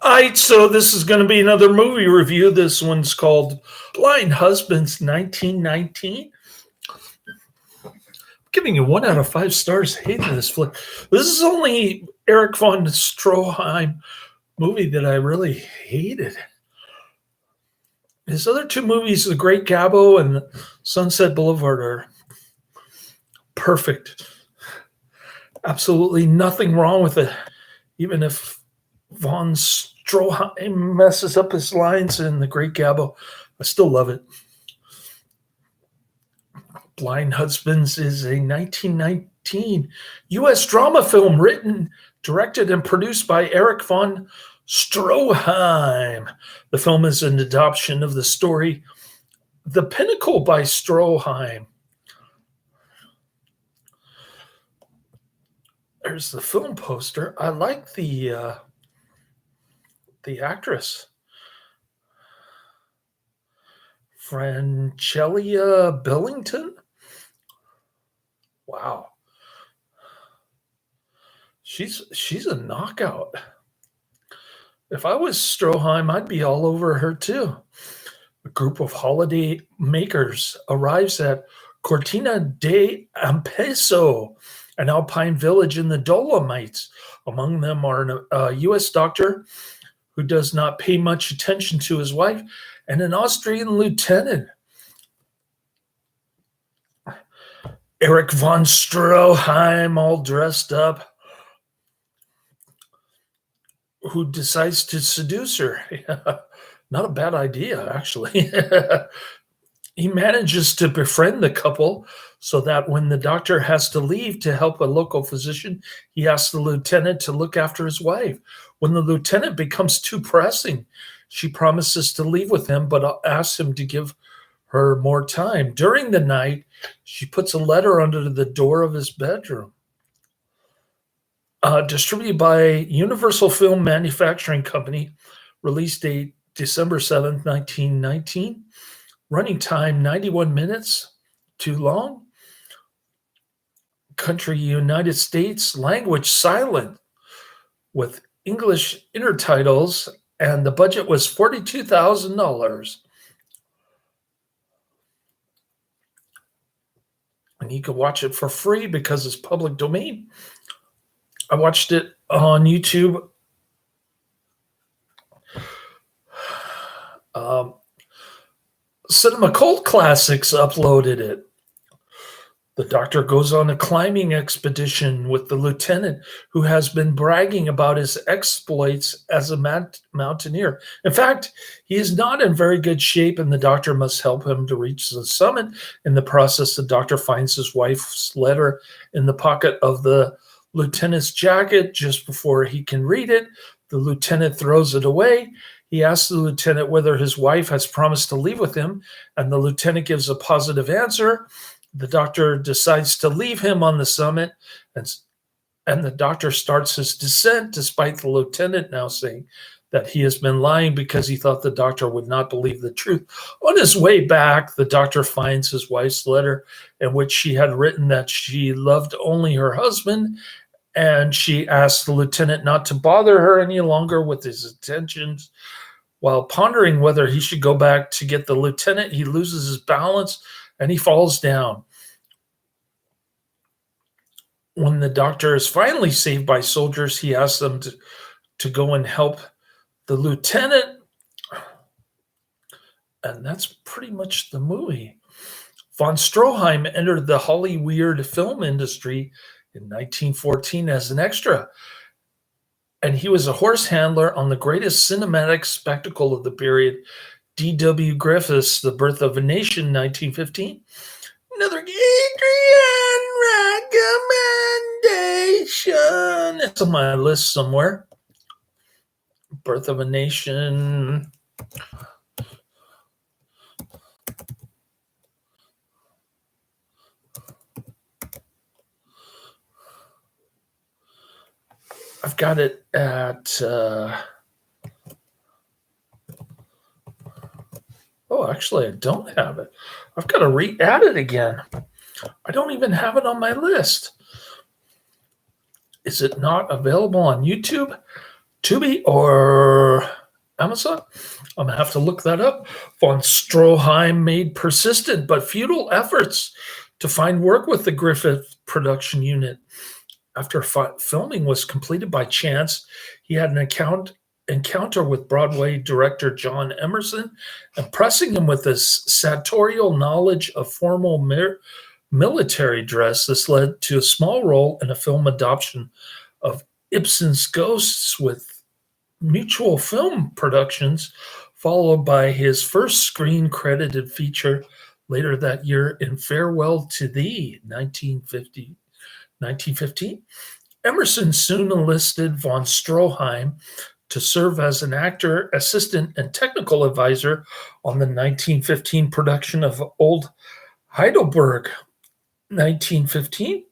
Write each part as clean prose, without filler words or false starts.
All right, so this is going to be another movie review. This one's called Blind Husbands 1919. I'm giving you 1 out of 5 stars. Hated this flick. This is only Erich von Stroheim movie that I really hated. His other 2 movies, The Great Gabo and Sunset Boulevard, are perfect. Absolutely nothing wrong with it. Even if von Stroheim messes up his lines in The Great Gabo, I still love it. Blind Husbands is a 1919 U.S. drama film written, directed, and produced by Erich von Stroheim. The film is an adaptation of the story The Pinnacle by Stroheim. There's the film poster. I like the actress. Francelia Billington. Wow. She's a knockout. If I was Stroheim, I'd be all over her too. A group of holiday makers arrives at Cortina d'Ampezzo, an alpine village in the Dolomites. Among them are a U.S. doctor who does not pay much attention to his wife and an Austrian lieutenant. Erich von Stroheim, all dressed up, who decides to seduce her. Not a bad idea, actually. He manages to befriend the couple so that when the doctor has to leave to help a local physician, he asks the lieutenant to look after his wife. When the lieutenant becomes too pressing, she promises to leave with him, but asks him to give her more time. During the night, she puts a letter under the door of his bedroom. Distributed by Universal Film Manufacturing Company, release date December 7th, 1919. Running time 91 minutes, too long. Country United States, language silent with English intertitles, and the budget was $42,000. And you can watch it for free because it's public domain. I watched it on YouTube. Cinema Cult Classics uploaded it. The doctor goes on a climbing expedition with the lieutenant who has been bragging about his exploits as a mountaineer. In fact, he is not in very good shape, and the doctor must help him to reach the summit. In the process, the doctor finds his wife's letter in the pocket of the lieutenant's jacket just before he can read it. The lieutenant throws it away. He asks the lieutenant whether his wife has promised to leave with him, and the lieutenant gives a positive answer. The doctor decides to leave him on the summit, and the doctor starts his descent, despite the lieutenant now saying that he has been lying because he thought the doctor would not believe the truth. On his way back, the doctor finds his wife's letter in which she had written that she loved only her husband, and she asked the lieutenant not to bother her any longer with his attentions. While pondering whether he should go back to get the lieutenant, he loses his balance and he falls down. When the doctor is finally saved by soldiers, he asks them to go and help the lieutenant. And that's pretty much the movie. Von Stroheim entered the Hollywood film industry in 1914 as an extra, and he was a horse handler on the greatest cinematic spectacle of the period, D.W. Griffith's The Birth of a Nation, 1915. Another Adrian recommendation. It's on my list somewhere. Birth of a Nation. I've got it at, actually, I don't have it. I've got to re-add it again. I don't even have it on my list. Is it not available on YouTube? Tubi or Amazon? I'm going to have to look that up. Von Stroheim made persistent but futile efforts to find work with the Griffith production unit. After filming was completed by chance, he had an encounter with Broadway director John Emerson, impressing him with his sartorial knowledge of formal military dress. This led to a small role in a film adaptation of Ibsen's Ghosts with Mutual Film Productions, followed by his first screen credited feature later that year in Farewell to Thee, 1915. Emerson soon enlisted von Stroheim to serve as an actor, assistant, and technical advisor on the 1915 production of Old Heidelberg. 1915,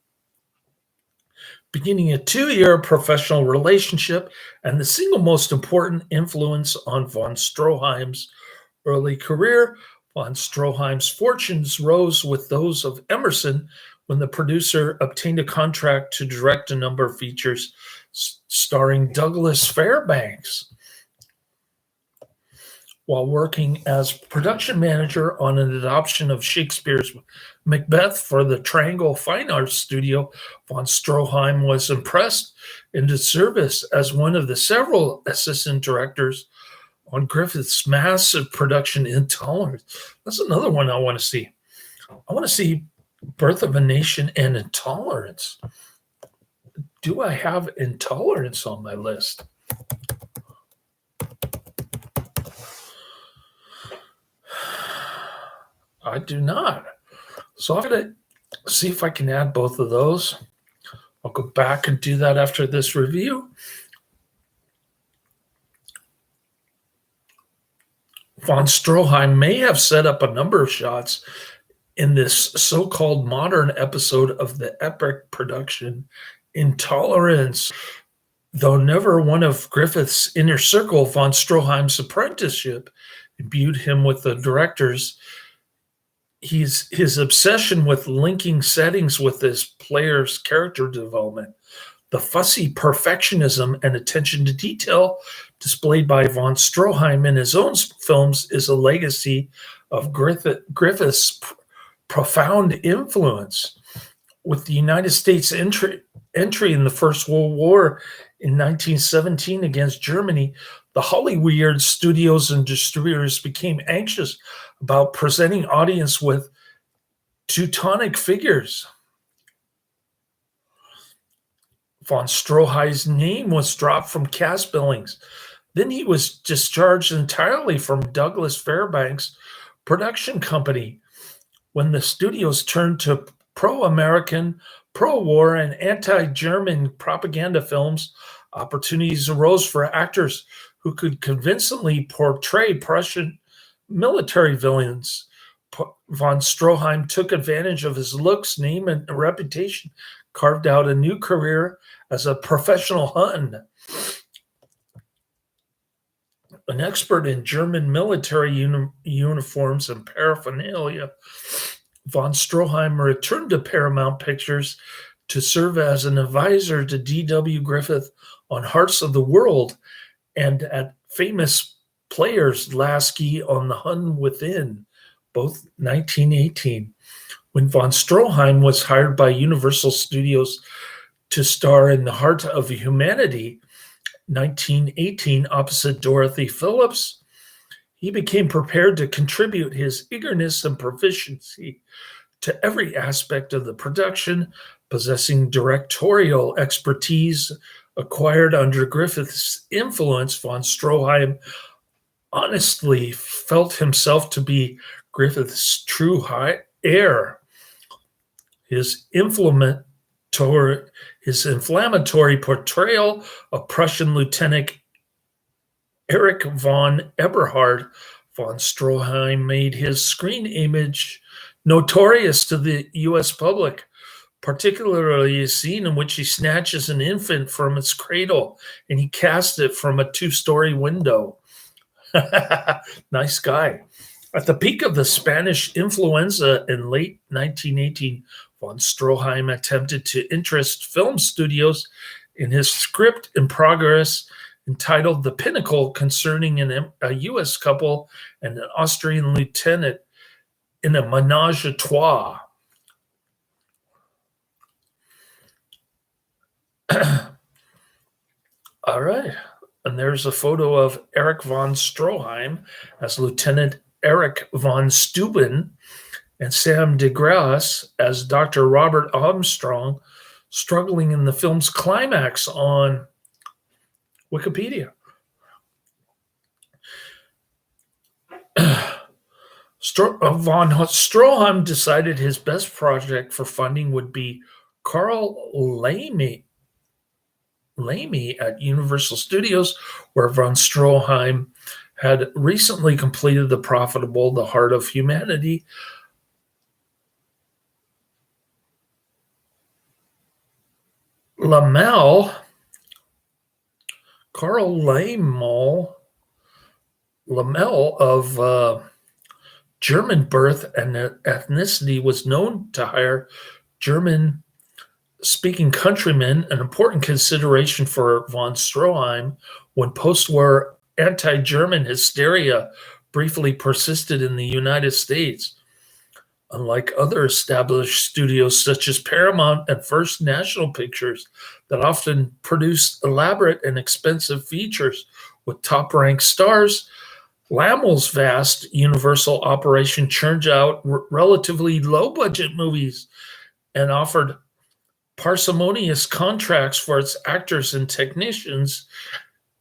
beginning a 2-year professional relationship and the single most important influence on von Stroheim's early career. Von Stroheim's fortunes rose with those of Emerson when the producer obtained a contract to direct a number of features starring Douglas Fairbanks. While working as production manager on an adaptation of Shakespeare's Macbeth for the Triangle Fine Arts Studio, von Stroheim was impressed into service as one of the several assistant directors on Griffith's massive production Intolerance. That's another one I want to see. I want to see Birth of a Nation and Intolerance. Do I have Intolerance on my list? I do not. So I'm going to see if I can add both of those. I'll go back and do that after this review. Von Stroheim may have set up a number of shots in this so-called modern episode of the epic production Intolerance. Though never one of Griffith's inner circle, von Stroheim's apprenticeship imbued him with the director's his obsession with linking settings with his player's character development, the fussy perfectionism and attention to detail displayed by von Stroheim in his own films is a legacy of Griffith's profound influence. With the United States entry in the First World War in 1917 against Germany, the Hollywood studios and distributors became anxious about presenting audience with Teutonic figures. Von Stroheim's name was dropped from cast billings. Then he was discharged entirely from Douglas Fairbanks' production company. When the studios turned to pro-American, pro-war, and anti-German propaganda films, opportunities arose for actors who could convincingly portray Prussian military villains. Von Stroheim took advantage of his looks, name, and reputation, carved out a new career as a professional Hun. An expert in German military uniforms and paraphernalia, von Stroheim returned to Paramount Pictures to serve as an advisor to D.W. Griffith on Hearts of the World and at famous players Lasky on The Hun Within, both 1918. When von Stroheim was hired by Universal Studios to star in The Heart of Humanity, 1918, opposite Dorothy Phillips, he became prepared to contribute his eagerness and proficiency to every aspect of the production, possessing directorial expertise acquired under Griffith's influence. Von Stroheim honestly felt himself to be Griffith's true heir. His inflammatory portrayal of Prussian Lieutenant Erich von Eberhard, von Stroheim made his screen image notorious to the U.S. public, particularly a scene in which he snatches an infant from its cradle and he casts it from a 2-story window. Nice guy. At the peak of the Spanish influenza in late 1918, von Stroheim attempted to interest film studios in his script in progress entitled The Pinnacle, concerning a U.S. couple and an Austrian lieutenant in a menage a trois. All right. And there's a photo of Erich von Stroheim as Lieutenant Erich von Steuben and Sam de Grasse as Dr. Robert Armstrong, struggling in the film's climax on Wikipedia. Von Stroheim decided his best project for funding would be Carl Lamy at Universal Studios, where von Stroheim had recently completed the profitable The Heart of Humanity. Carl Lamel of German birth and ethnicity, was known to hire German-speaking countrymen, an important consideration for von Stroheim when post-war anti-German hysteria briefly persisted in the United States. Unlike other established studios such as Paramount and First National Pictures that often produce elaborate and expensive features with top-ranked stars, Lamel's vast Universal operation churned out relatively low-budget movies and offered parsimonious contracts for its actors and technicians,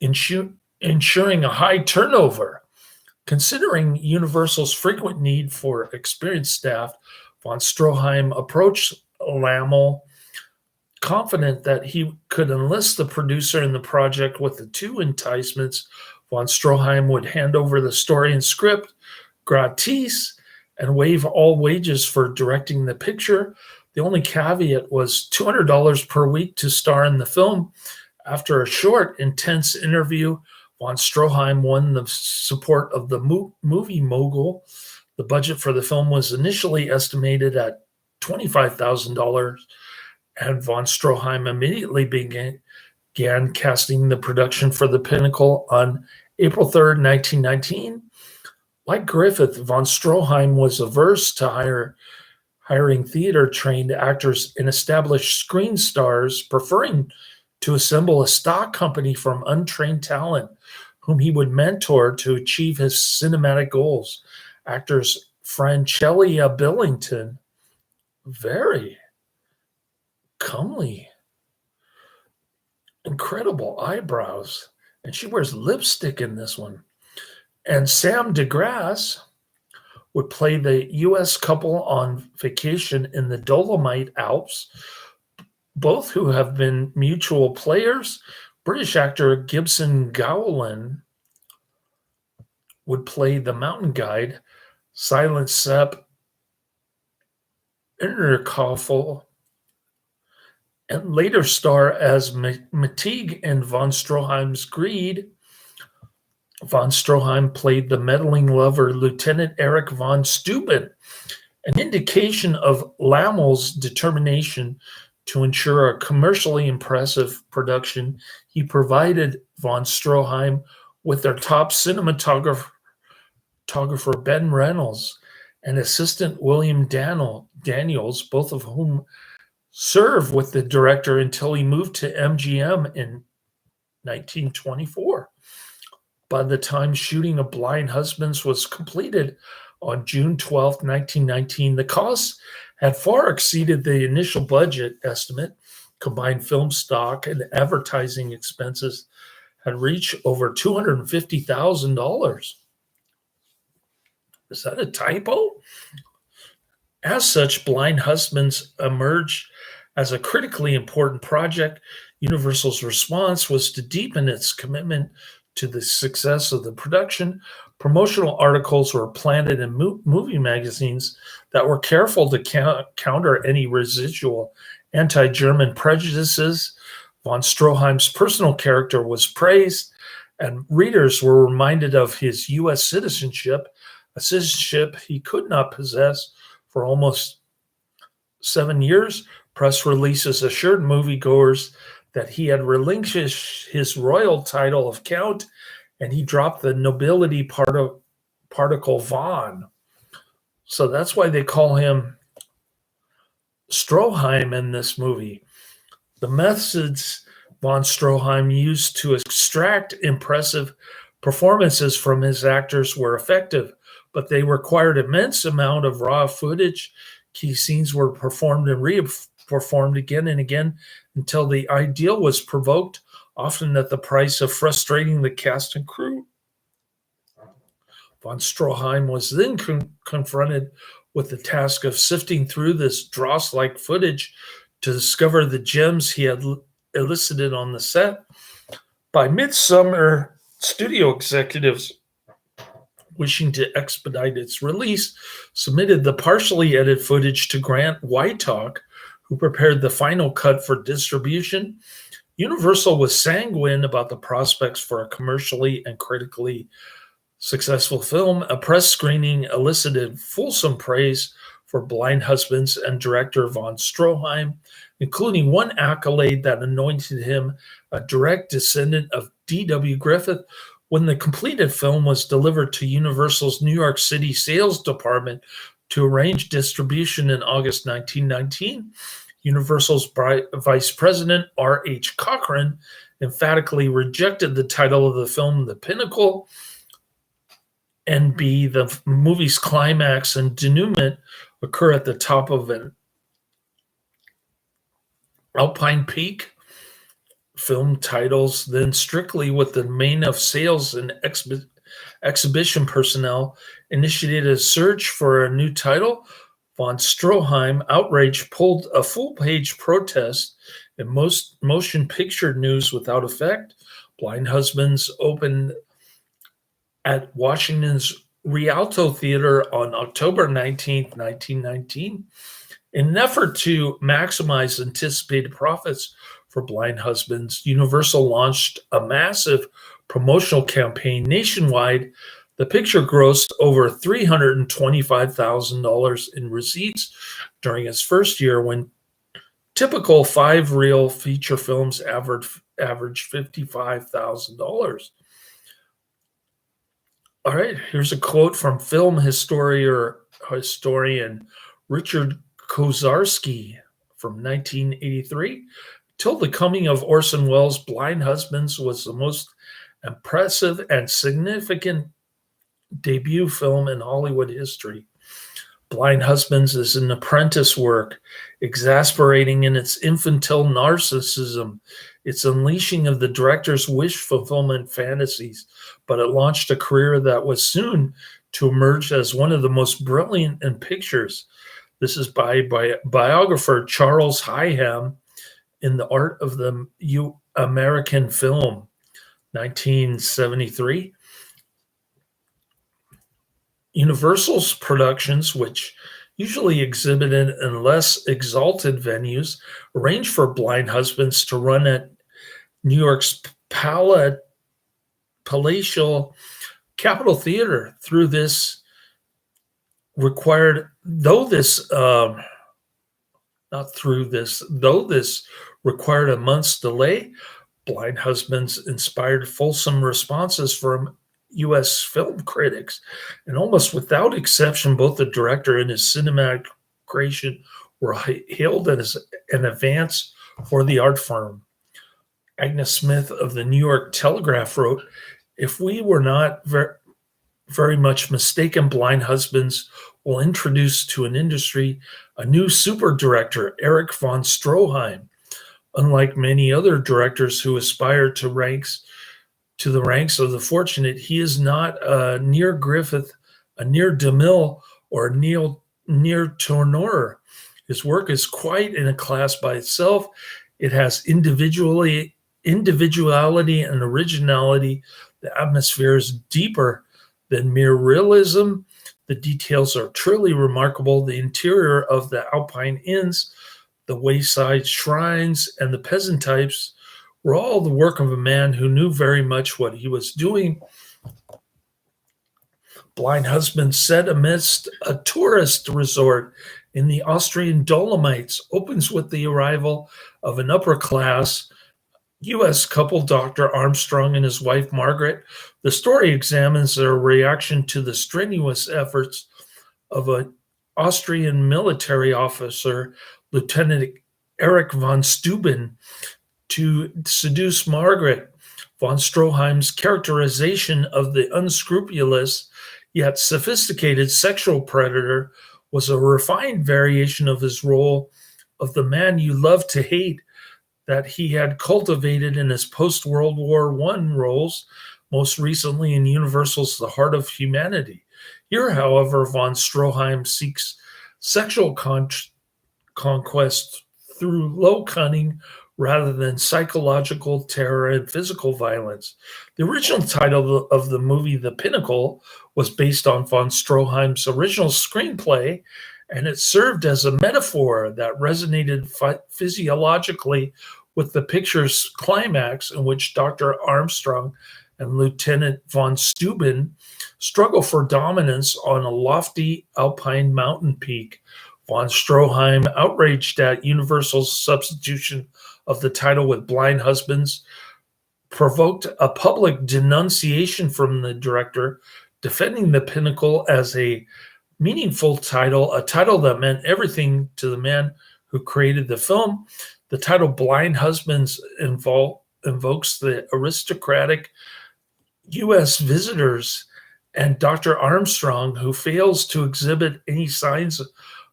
ensuring a high turnover. Considering Universal's frequent need for experienced staff, von Stroheim approached Lamel, confident that he could enlist the producer in the project with the two enticements. Von Stroheim would hand over the story and script gratis and waive all wages for directing the picture. The only caveat was $200 per week to star in the film. After a short, intense interview, von Stroheim won the support of the movie mogul. The budget for the film was initially estimated at $25,000, and von Stroheim immediately began casting the production for The Pinnacle on April 3rd, 1919. Like Griffith, von Stroheim was averse to hiring theater-trained actors and established screen stars, preferring to assemble a stock company from untrained talent whom he would mentor to achieve his cinematic goals. Actors Franchelia Billington, very comely, incredible eyebrows, and she wears lipstick in this one. And Sam de Grasse would play the U.S. couple on vacation in the Dolomite Alps, both who have been mutual players. British actor Gibson Gowland would play the mountain guide, Silent Sepp Interkoffel, and later star as Matigue in von Stroheim's Greed. Von Stroheim played the meddling lover, Lieutenant Erich von Steuben, an indication of Lamel's determination to ensure a commercially impressive production. He provided von Stroheim with their top cinematographer Ben Reynolds and assistant William Daniels, both of whom served with the director until he moved to MGM in 1924. By the time shooting of Blind Husbands was completed on June 12, 1919, the costs had far exceeded the initial budget estimate. Combined film stock and advertising expenses had reached over $250,000. Is that a typo? As such, Blind Husbands emerged as a critically important project. Universal's response was to deepen its commitment to the success of the production. Promotional articles were planted in movie magazines that were careful to counter any residual anti-German prejudices. Von Stroheim's personal character was praised, and readers were reminded of his U.S. citizenship, a citizenship he could not possess for almost 7 years. Press releases assured moviegoers that he had relinquished his royal title of count and he dropped the nobility particle von. So that's why they call him Stroheim in this movie. The methods von Stroheim used to extract impressive performances from his actors were effective, but they required immense amount of raw footage. Key scenes were performed and re-performed again and again until the ideal was provoked, often at the price of frustrating the cast and crew. Von Stroheim was then confronted with the task of sifting through this dross-like footage to discover the gems he had elicited on the set. By midsummer, studio executives wishing to expedite its release submitted the partially edited footage to Grant Whitetalk, who prepared the final cut for distribution. Universal was sanguine about the prospects for a commercially and critically successful film. A press screening elicited fulsome praise for Blind Husbands and director von Stroheim, including one accolade that anointed him a direct descendant of D.W. Griffith. When the completed film was delivered to Universal's New York City sales department to arrange distribution in August 1919, Universal's vice president, Erich Cochran, emphatically rejected the title of the film, The Pinnacle, and the movie's climax and denouement occur at the top of an alpine peak. Film titles then strictly with the domain of sales and exhibition personnel initiated a search for a new title. Von Stroheim, outraged, pulled a full-page protest in most motion picture news without effect. Blind Husbands opened at Washington's Rialto Theater on October 19, 1919. In an effort to maximize anticipated profits for Blind Husbands, Universal launched a massive promotional campaign nationwide. The picture grossed over $325,000 in receipts during its first year, when typical five-reel feature films average $55,000. All right, here's a quote from film historian Richard Kozarski from 1983. Till the coming of Orson Welles, Blind Husbands was the most impressive and significant debut film in Hollywood history. Blind Husbands is an apprentice work, exasperating in its infantile narcissism, its unleashing of the director's wish fulfillment fantasies, but it launched a career that was soon to emerge as one of the most brilliant in pictures. This is by biographer Charles Hyham in The Art of the American Film, 1973. Universal's productions, which usually exhibited in less exalted venues, arranged for Blind Husbands to run at New York's palatial Capitol Theater. Though this required a month's delay, Blind Husbands inspired fulsome responses from U.S. film critics, and almost without exception, both the director and his cinematic creation were hailed as an advance for the art form. Agnes Smith of the New York Telegraph wrote, "If we were not very much mistaken, Blind Husbands will introduce to an industry a new super director, Erich von Stroheim. Unlike many other directors who aspire to the ranks of the fortunate, he is not a near Griffith, a near DeMille, or a near Tourneur. His work is quite in a class by itself. It has individuality and originality. The atmosphere is deeper than mere realism. The details are truly remarkable. The interior of the Alpine inns, the wayside shrines, and the peasant types were all the work of a man who knew very much what he was doing." Blind Husbands, set amidst a tourist resort in the Austrian Dolomites, opens with the arrival of an upper class U.S. couple Dr. Armstrong and his wife Margaret. The story examines their reaction to the strenuous efforts of an Austrian military officer, Lieutenant Erich von Steuben, to seduce Margaret. Von Stroheim's characterization of the unscrupulous yet sophisticated sexual predator was a refined variation of his role of the man you love to hate that he had cultivated in his post World War I roles, most recently in Universal's The Heart of Humanity. Here, however, von Stroheim seeks sexual conquest through low cunning rather than psychological terror and physical violence. The original title of the movie, The Pinnacle, was based on von Stroheim's original screenplay, and it served as a metaphor that resonated physiologically with the picture's climax, in which Dr. Armstrong and Lieutenant von Steuben struggle for dominance on a lofty alpine mountain peak. Von Stroheim, outraged at Universal's substitution of the title with Blind Husbands, provoked a public denunciation from the director, defending The Pinnacle as a meaningful title, a title that meant everything to the man who created the film. The title Blind Husbands invokes the aristocratic U.S. visitors and Dr. Armstrong, who fails to exhibit any signs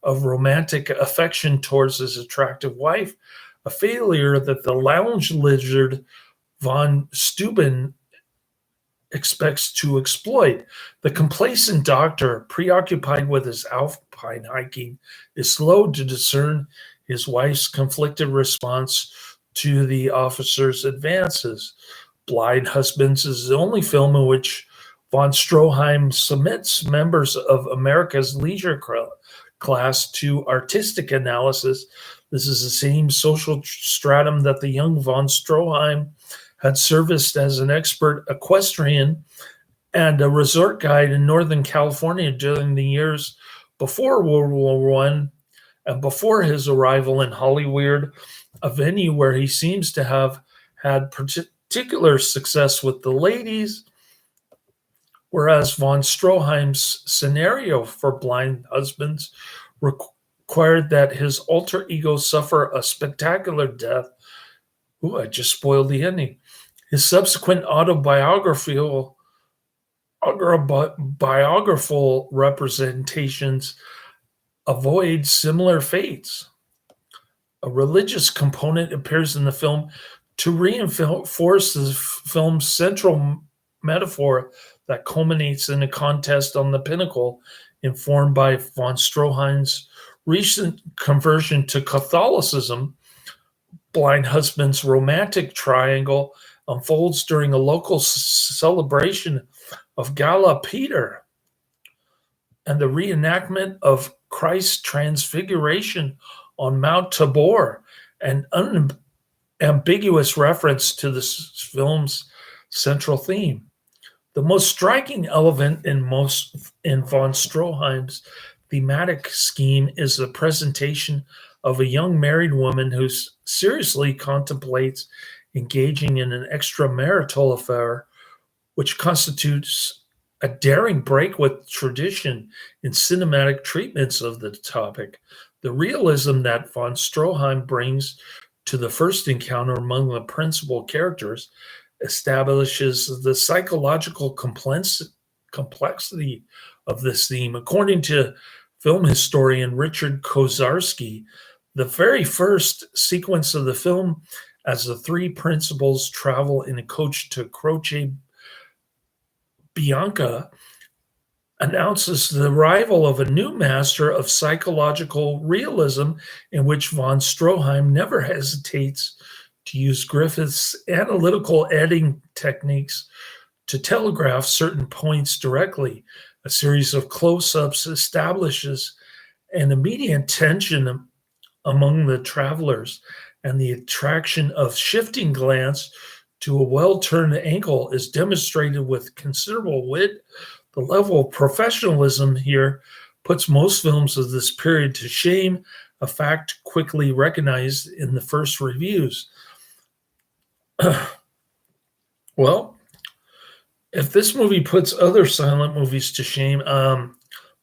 of romantic affection towards his attractive wife, a failure that the lounge lizard von Steuben expects to exploit. The complacent doctor, preoccupied with his alpine hiking, is slow to discern his wife's conflicted response to the officer's advances. Blind Husbands is the only film in which von Stroheim submits members of America's leisure class to artistic analysis. This is the same social stratum that the young von Stroheim had serviced as an expert equestrian and a resort guide in Northern California during the years before World War I and before his arrival in Hollywood, a venue where he seems to have had particular success with the ladies, whereas von Stroheim's scenario for Blind Husbands required that his alter ego suffer a spectacular death. Ooh, I just spoiled the ending. His subsequent autobiographical representations avoid similar fates. A religious component appears in the film to reinforce the film's central metaphor that culminates in a contest on the pinnacle, informed by von Stroheim's recent conversion to Catholicism. Blind Husband's romantic triangle unfolds during a local celebration of Gala Peter and the reenactment of Christ's transfiguration on Mount Tabor, an unambiguous reference to the film's central theme. The most striking element in von Stroheim's thematic scheme is the presentation of a young married woman who seriously contemplates engaging in an extramarital affair, which constitutes a daring break with tradition in cinematic treatments of the topic. The realism that von Stroheim brings to the first encounter among the principal characters establishes the psychological complexity of this theme. According to film historian Richard Kozarski, the very first sequence of the film, as the three principals travel in a coach to Croce Bianca, announces the arrival of a new master of psychological realism, in which von Stroheim never hesitates to use Griffith's analytical editing techniques to telegraph certain points directly. A series of close-ups establishes an immediate tension among the travelers, and the attraction of shifting glance to a well-turned ankle is demonstrated with considerable wit. The level of professionalism here puts most films of this period to shame, a fact quickly recognized in the first reviews. Well, if this movie puts other silent movies to shame,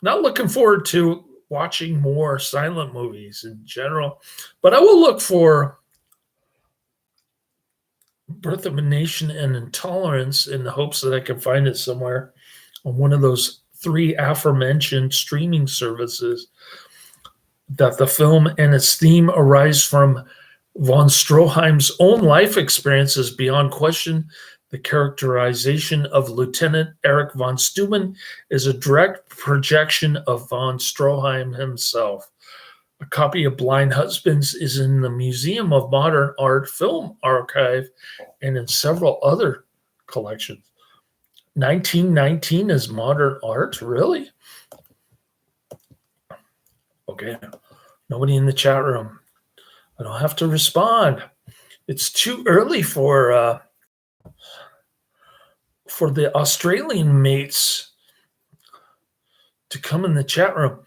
not looking forward to watching more silent movies in general, but I will look for Birth of a Nation and Intolerance in the hopes that I can find it somewhere on one of those three aforementioned streaming services. That the film and its theme arise from von Stroheim's own life experiences beyond question. The characterization of Lieutenant Erich von Steuben is a direct projection of von Stroheim himself. A copy of Blind Husbands is in the Museum of Modern Art Film Archive and in several other collections. 1919 is modern art? Really? Okay. Nobody in the chat room. I don't have to respond. It's too early for the Australian mates to come in the chat room.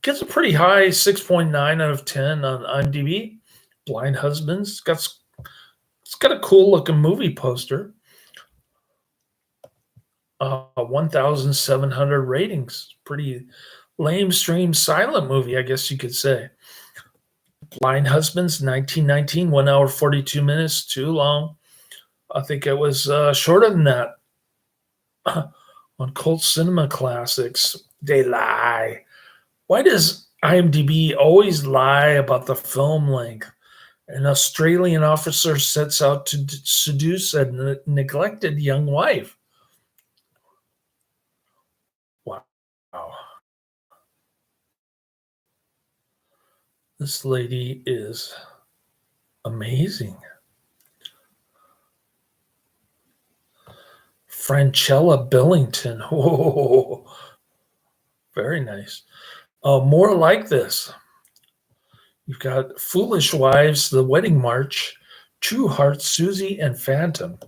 Gets a pretty high 6.9 out of 10 on IMDb. Blind Husbands. It's got a cool looking movie poster. 1,700 ratings. Pretty lamestream silent movie, I guess you could say. Blind Husbands, 1919, 1 hour, 42 minutes, too long. I think it was shorter than that. On Cult Cinema Classics, they lie. Why does IMDb always lie about the film length? An Australian officer sets out to seduce a neglected young wife. Wow. This lady is amazing. Francella Billington. Whoa. Very nice. More like this. You've got Foolish Wives, The Wedding March, True Hearts, Susie, and Phantom.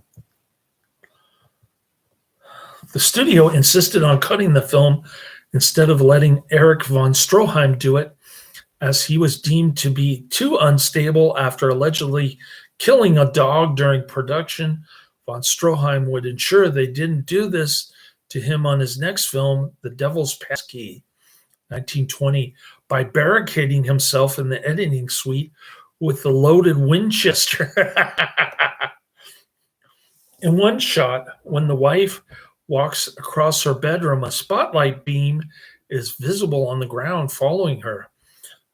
The studio insisted on cutting the film instead of letting Erich von Stroheim do it, as he was deemed to be too unstable after allegedly killing a dog during production. Von Stroheim would ensure they didn't do this to him on his next film, The Devil's Passkey, 1920, by barricading himself in the editing suite with the loaded Winchester. In one shot, when the wife walks across her bedroom, a spotlight beam is visible on the ground following her.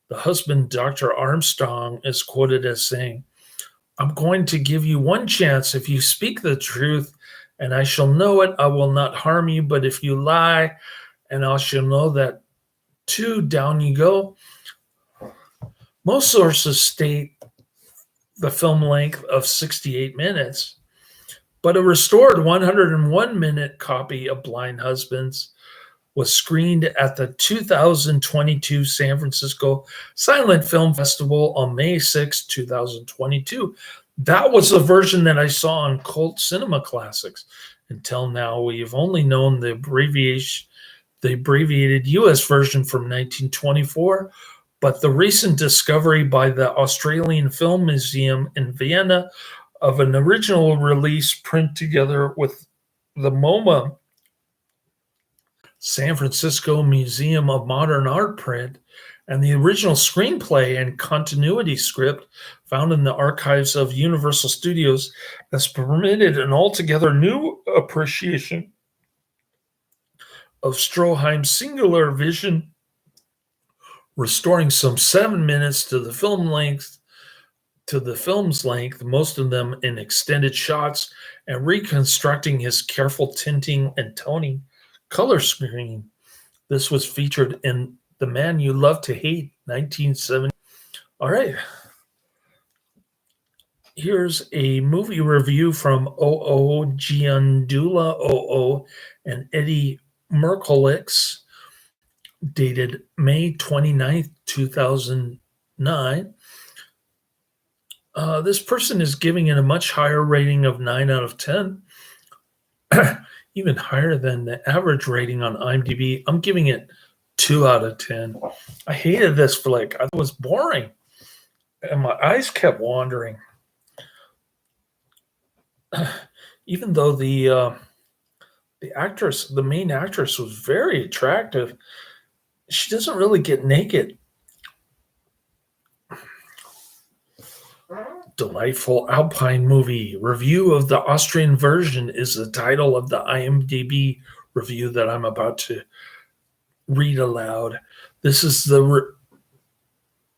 The husband, Dr. Armstrong, is quoted as saying, "I'm going to give you one chance. If you speak the truth, and I shall know it, I will not harm you. But if you lie, and I shall know that too, down you go." Most sources state the film length of 68 minutes, but a restored 101-minute copy of Blind Husbands was screened at the 2022 San Francisco Silent Film Festival on May 6, 2022. That was the version that I saw on Cult Cinema Classics. Until now, we've only known the abbreviated US version from 1924, but the recent discovery by the Australian Film Museum in Vienna of an original release print together with the MoMA San Francisco Museum of Modern Art print and the original screenplay and continuity script found in the archives of Universal Studios has permitted an altogether new appreciation of Stroheim's singular vision, restoring some 7 minutes to the film's length, most of them in extended shots, and reconstructing his careful tinting and toning color scheme. This was featured in The Man You Love to Hate, 1970. All right. Here's a movie review from O.O. Giandula O.O. and Eddie Merkelix, dated May 29th, 2009. This person is giving it a much higher rating of 9 out of 10. Even higher than the average rating on IMDb. I'm giving it 2 out of 10. I hated this flick. I thought it was boring, and my eyes kept wandering. Even though the main actress, was very attractive, she doesn't really get naked. Delightful Alpine movie. Review of the Austrian version is the title of the IMDb review that I'm about to read aloud. This is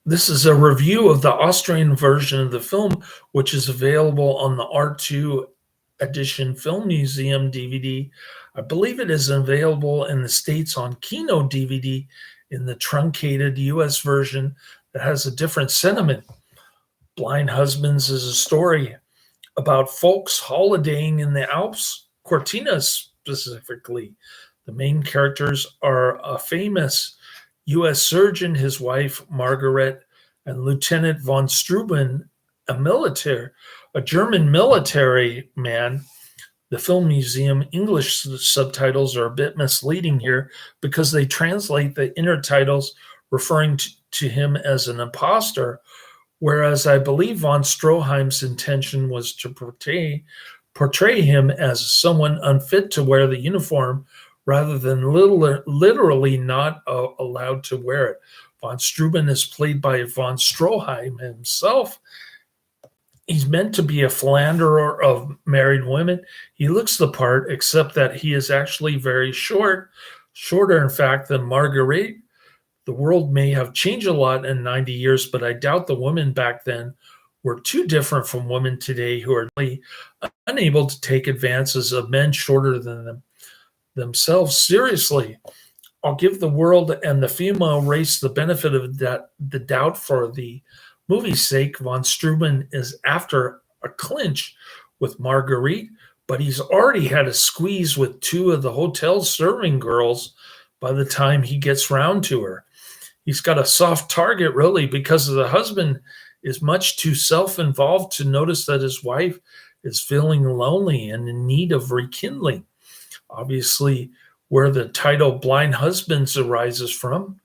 this is a review of the Austrian version of the film, which is available on the R2 edition Film Museum DVD. I believe it is available in the States on Kino DVD in the truncated US version that has a different sentiment. Blind Husbands is a story about folks holidaying in the Alps, Cortina specifically. The main characters are a famous U.S. surgeon, his wife Margaret, and Lieutenant von Steuben, a German military man. The Film Museum English subtitles are a bit misleading here because they translate the inner titles referring to him as an imposter, whereas I believe von Stroheim's intention was to portray him as someone unfit to wear the uniform rather than literally not allowed to wear it. Von Steuben is played by von Stroheim himself. He's meant to be a philanderer of married women. He looks the part, except that he is actually very short, shorter, in fact, than Marguerite. The world may have changed a lot in 90 years, but I doubt the women back then were too different from women today who are really unable to take advances of men shorter than themselves seriously. I'll give the world and the female race the benefit of the doubt for the movie's sake. Von Steuben is after a clinch with Marguerite, but he's already had a squeeze with two of the hotel's serving girls by the time he gets round to her. He's got a soft target, really, because the husband is much too self-involved to notice that his wife is feeling lonely and in need of rekindling. Obviously, where the title Blind Husbands arises from.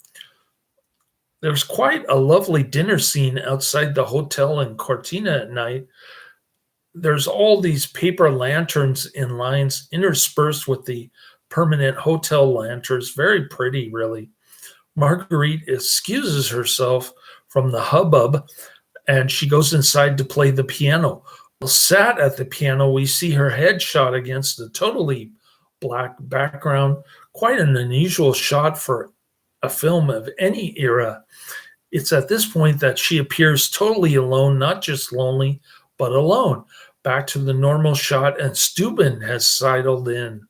There's quite a lovely dinner scene outside the hotel in Cortina at night. There's all these paper lanterns in lines interspersed with the permanent hotel lanterns. Very pretty, really. Marguerite excuses herself from the hubbub and she goes inside to play the piano. Sat at the piano, we see her head shot against a totally black background. Quite an unusual shot for a film of any era. It's at this point that she appears totally alone, not just lonely, but alone. Back to the normal shot, and Steuben has sidled in.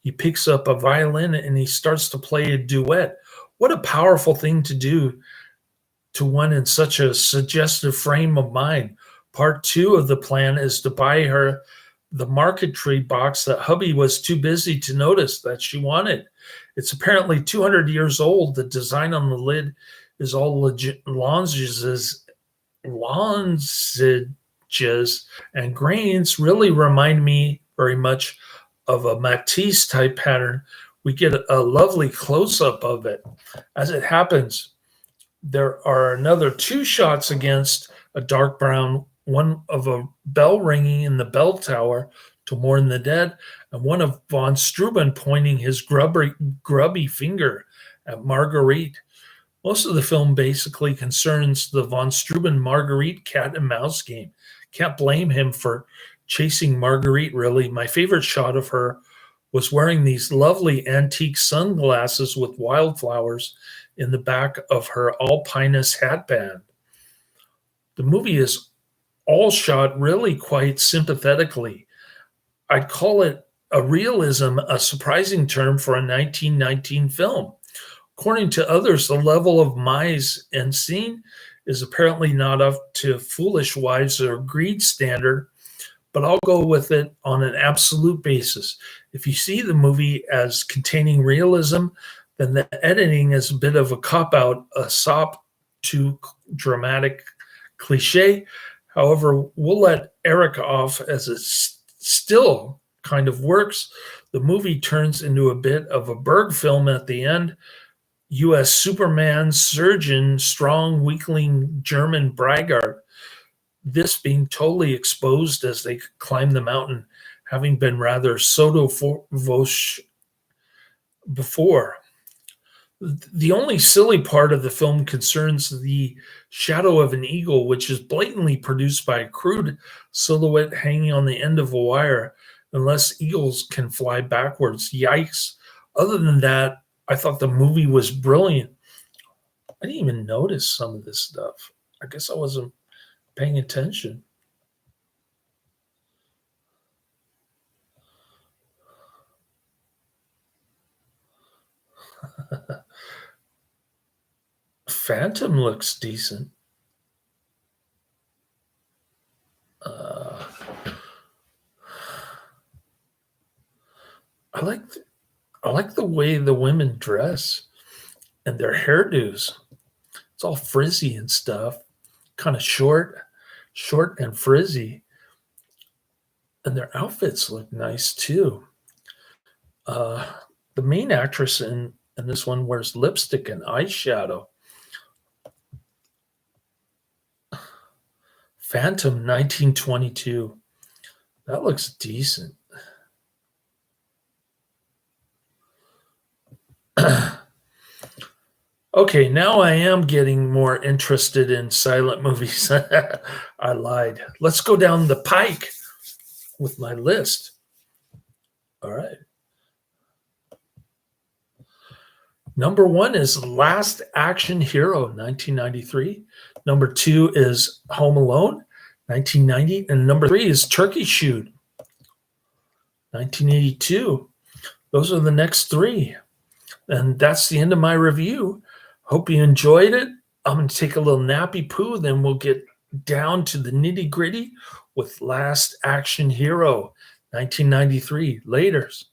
He picks up a violin and he starts to play a duet. What a powerful thing to do to one in such a suggestive frame of mind. Part two of the plan is to buy her the marquetry box that hubby was too busy to notice that she wanted. It's apparently 200 years old. The design on the lid is all lozenges and grains really remind me very much of a Matisse type pattern. We get a lovely close-up of it. As it happens, there are another two shots against a dark brown, one of a bell ringing in the bell tower to mourn the dead, and one of von Steuben pointing his grubby finger at Marguerite. Most of the film basically concerns the von Steuben Marguerite cat and mouse game. Can't blame him for chasing Marguerite, really. My favorite shot of her was wearing these lovely antique sunglasses with wildflowers in the back of her alpinist hatband. The movie is all shot really quite sympathetically. I'd call it a realism, a surprising term for a 1919 film. According to others, the level of mise en scene is apparently not up to Foolish Wives or Greed standard, but I'll go with it on an absolute basis. If you see the movie as containing realism, then the editing is a bit of a cop-out, a sop to dramatic cliche. However, we'll let Erich off as it still kind of works. The movie turns into a bit of a Berg film at the end. U.S. Superman, surgeon, strong, weakling German braggart. this being totally exposed as they climb the mountain, having been rather voce before. The only silly part of the film concerns the shadow of an eagle, which is blatantly produced by a crude silhouette hanging on the end of a wire, unless eagles can fly backwards. Yikes. Other than that, I thought the movie was brilliant. I didn't even notice some of this stuff. I guess I wasn't paying attention. Phantom looks decent. Uh, I like I like the way the women dress and their hairdos. It's all frizzy and stuff, kind of short and frizzy, and their outfits look nice too. Uh, the main actress in this one wears lipstick and eyeshadow. Phantom 1922. That looks decent. Okay, now I am getting more interested in silent movies. I lied. Let's go down the pike with my list. All right. Number one is Last Action Hero, 1993. Number two is Home Alone, 1990. And number three is Turkey Shoot, 1982. Those are the next three. And that's the end of my review. Hope you enjoyed it. I'm going to take a little nappy poo, then we'll get down to the nitty gritty with Last Action Hero, 1993. Laters.